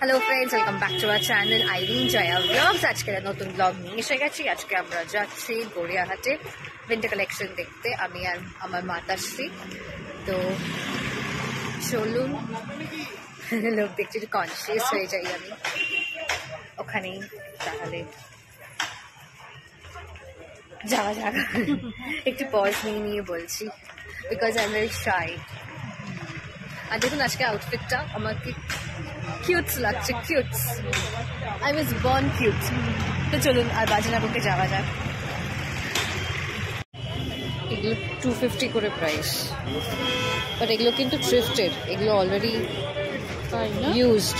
Hello friends, welcome back to our channel Irene Jaya vlogs. आज के नतून ब्लग নিয়ে এসে গেছি। আজকে আমরা যাচ্ছি গড়িয়াহাটে উইন্টার কালেকশন দেখতে, আমি আর আমার মাতাশ্রী। তো চলুন, লোক দেখছি একটু কনসিয়াস হয়ে যাই আমি ওখানেই, তাহলে যাওয়া যাক। একটু পজ নিয়ে নিয়ে বলছি because I am very shy. আর দেখুন আজকে আউটফিটটা আমাকে কিউটস লাগছে, কিউটস। I was born cute. তো চলুন আর বাজে না বকে যাওয়া যাক। এগুলো 250 করে প্রাইস, বাট এগুলো কিন্তু থ্রিফটেড, এগুলো অলরেডি ইউজড।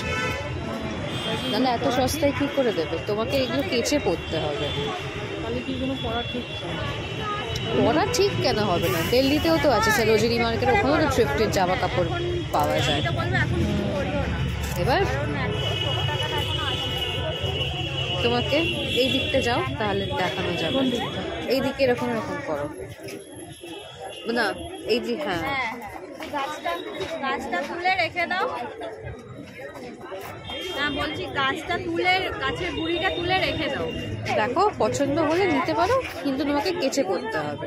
নাহলে এত সস্তায় কি করে দেবে তোমাকে? এগুলো কেচে পরতে হবে। পরা ঠিক কেন হবে না? দিল্লিতেও তো আছে, সরোজিনী মার্কেট, ওখানেও তো থ্রিফটেড জামা কাপড় পাওয়া যায়। এবার তোমাকে এই দিকটা যাও, তাহলে দেখানো যাবে। এই দিকে এরকম এরকম করো না, এই দিক। হ্যাঁ, গাছটা তুলে রেখে দাও না, বলছি গাছটা তুলে, গাছের গুঁড়িটা তুলে রেখে দাও। দেখো পছন্দ হলে নিতে পারো, কিন্তু তোমাকে কেচে করতে হবে,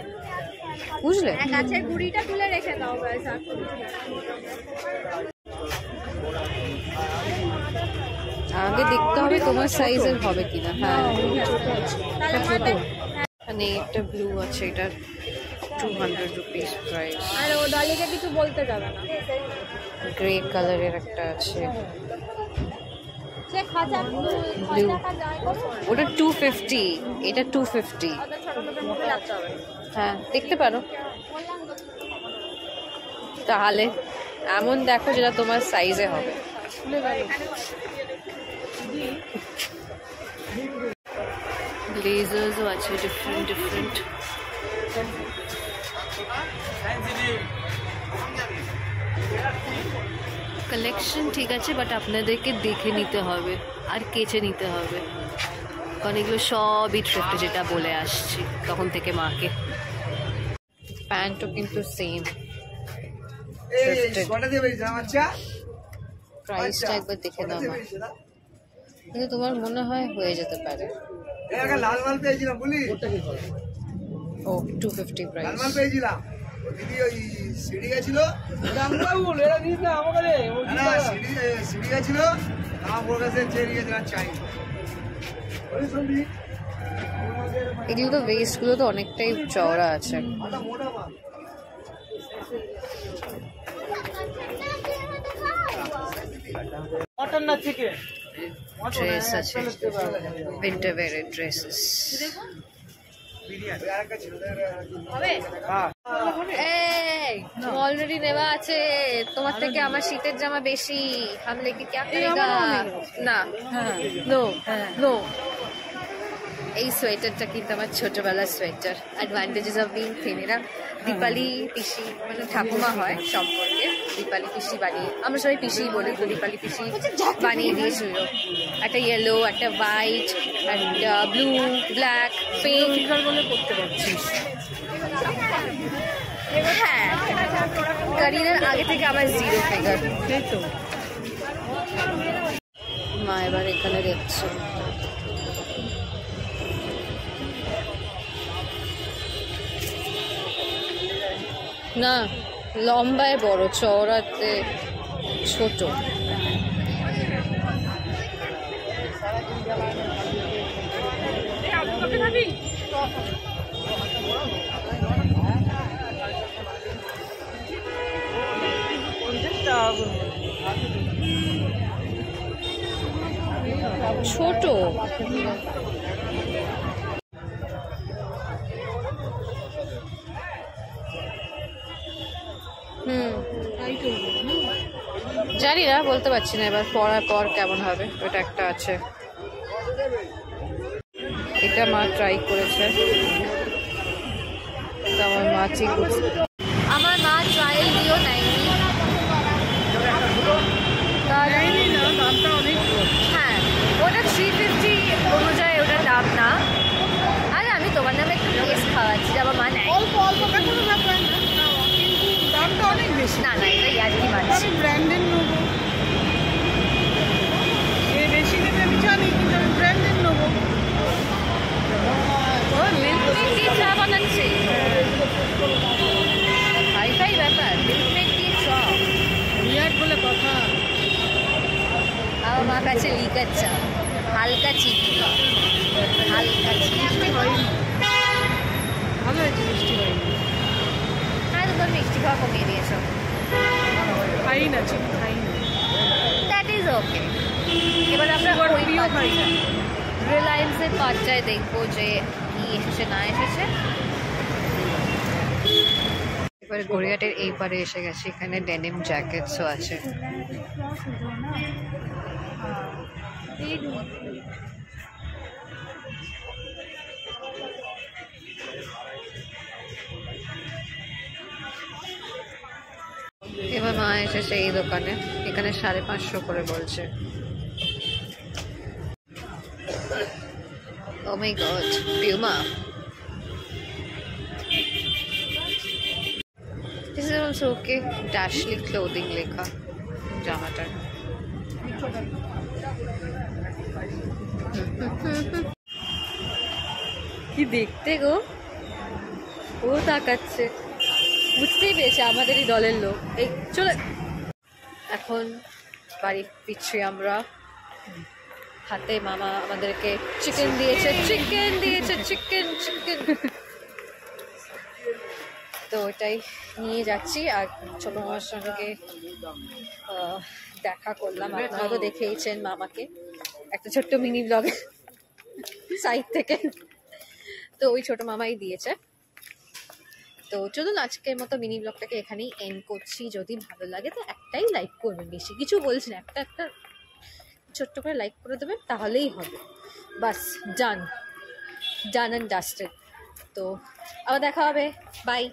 বুঝলে? গাছের গুঁড়িটা তুলে রেখে দাও। আগে দেখতে হবে তোমার সাইজের হবে কিনা। হ্যাঁ, মানে একটা ব্লু আছে, এটা 200 রুপিস প্রাইস। আর ও ডলিকে কিছু বলতে যাবে না। গ্রে কালারের একটা আছে, সে খাঁচা ব্লু, ওটা 250, এটা 250। হ্যাঁ, দেখতে পারো। তাহলে এমন দেখো যেটা তোমার সাইজে হবে। ব্লেজার্সও আছে ডিফারেন্ট ডিফারেন্ট। কালেকশন ঠিক আছে, বাট আপনাদেরকে দেখে নিতে হবে আর কেচে নিতে হবে, কারণ এগুলো সবই থ্রিফট, যেটা বলে আসছি তখন থেকে মাকে। প্যান্টও কিন্তু সেম, প্রাইসটা একবার দেখে নাও মা, কিন্তু তোমার মনে হয় হয়ে যেতে পারে। ও 250 প্রাইস। এগুলো তো ওয়েস্ট গুলো তো অনেকটাই চওড়া আছে। ড্রেস আছে, উইন্টার ওয়্যারের ড্রেসেস। অলরেডি নেওয়া আছে তোমার থেকে, আমার শীতের জামা বেশি। হামলে কি ক্যা করেগা? না, নো নো। এই সোয়েটারটা কিন্তু আমার ছোটবেলার sweater. Advantages of being thin. এরা দীপালি পিসি, মানে ঠাকুমা হয় সম্পর্কে, দীপালি পিসি বানিয়ে, আমরা সবাই পিসি বলি, তো দীপালি পিসি বানিয়ে দিয়েছিল। একটা ইয়েলো, একটা হোয়াইট, একটা ব্লু, ব্ল্যাক, পিঙ্ক বলে করতে পারছিস। হ্যাঁ, ক্যারিয়ার আগে থেকে আমার 0 ফিগার। মা এবার এখানে দেখছে। না, লম্বায় বড়, চওড়াতে ছোট। ছোট জানি না, বলতে পারছি না, এবার পরার পর কেমন হবে। ওটা একটা আছে, এটা মা ট্রাই করেছে, আমার মা ঠিক করছে। আমার মা ট্রায়াল দিও নেয়নি, হ্যাঁ ওটা 350 অনুযায়ী ওটার দাম না। আরে আমি তোমার নামে একটু টেস্ট খাওয়াচ্ছি, আমার মা নেয়। দামটা অনেক বেশি। না না, এটা ইয়ার্কি মানছি, ব্র্যান্ডের নেবো। আমার কাছে লিকার চা, হালকা চিনি, হালকা চিনি। ভালো হয়েছে, মিষ্টি হয়নি। হ্যাঁ, তোমার মিষ্টি খাওয়া কমিয়ে দিয়েছ। খাই না, চিনি খাই না। That is okay. এবার আমরা ওই রিলায়েন্সের পাঁচটায় দেখবো যে কি এসেছে না এসেছে। এবার গড়িয়াটের এই পারে এসে গেছে, এখানে ডেনিম জ্যাকেটসও আছে। এবার মা এসেছে এই দোকানে, এখানে 550 করে বলছে। Oh my god, Puma. This is also okay. Dashley clothing লেখা জামাটা। কি দেখতে গো, ও তাকাচ্ছে, বুঝতেই পেরেছে আমাদেরই দলের লোক। এই চলে, এখন বাড়ি ফিরছি আমরা। হাতে মামা আমাদেরকে চিকেন দিয়েছে, চিকেন। তো ওটাই নিয়ে যাচ্ছি। আর ছোট মামার সঙ্গে দেখা করলাম, আপনারা তো দেখেইছেন মামাকে একটা ছোট্ট মিনি ব্লগে সাইড থেকে। তো ওই ছোট মামাই দিয়েছে। তো চলুন আজকের মতো মিনি ব্লগটাকে এখানেই এন্ড করছি। যদি ভালো লাগে তো একটাই লাইক করবেন, বেশি কিছু বলছি না, একটা ছোট্ট করে লাইক করে দেবেন, তাহলেই হবে। বাস, ডান অ্যান্ড ডাস্টেড। তো আবার দেখা হবে, বাই।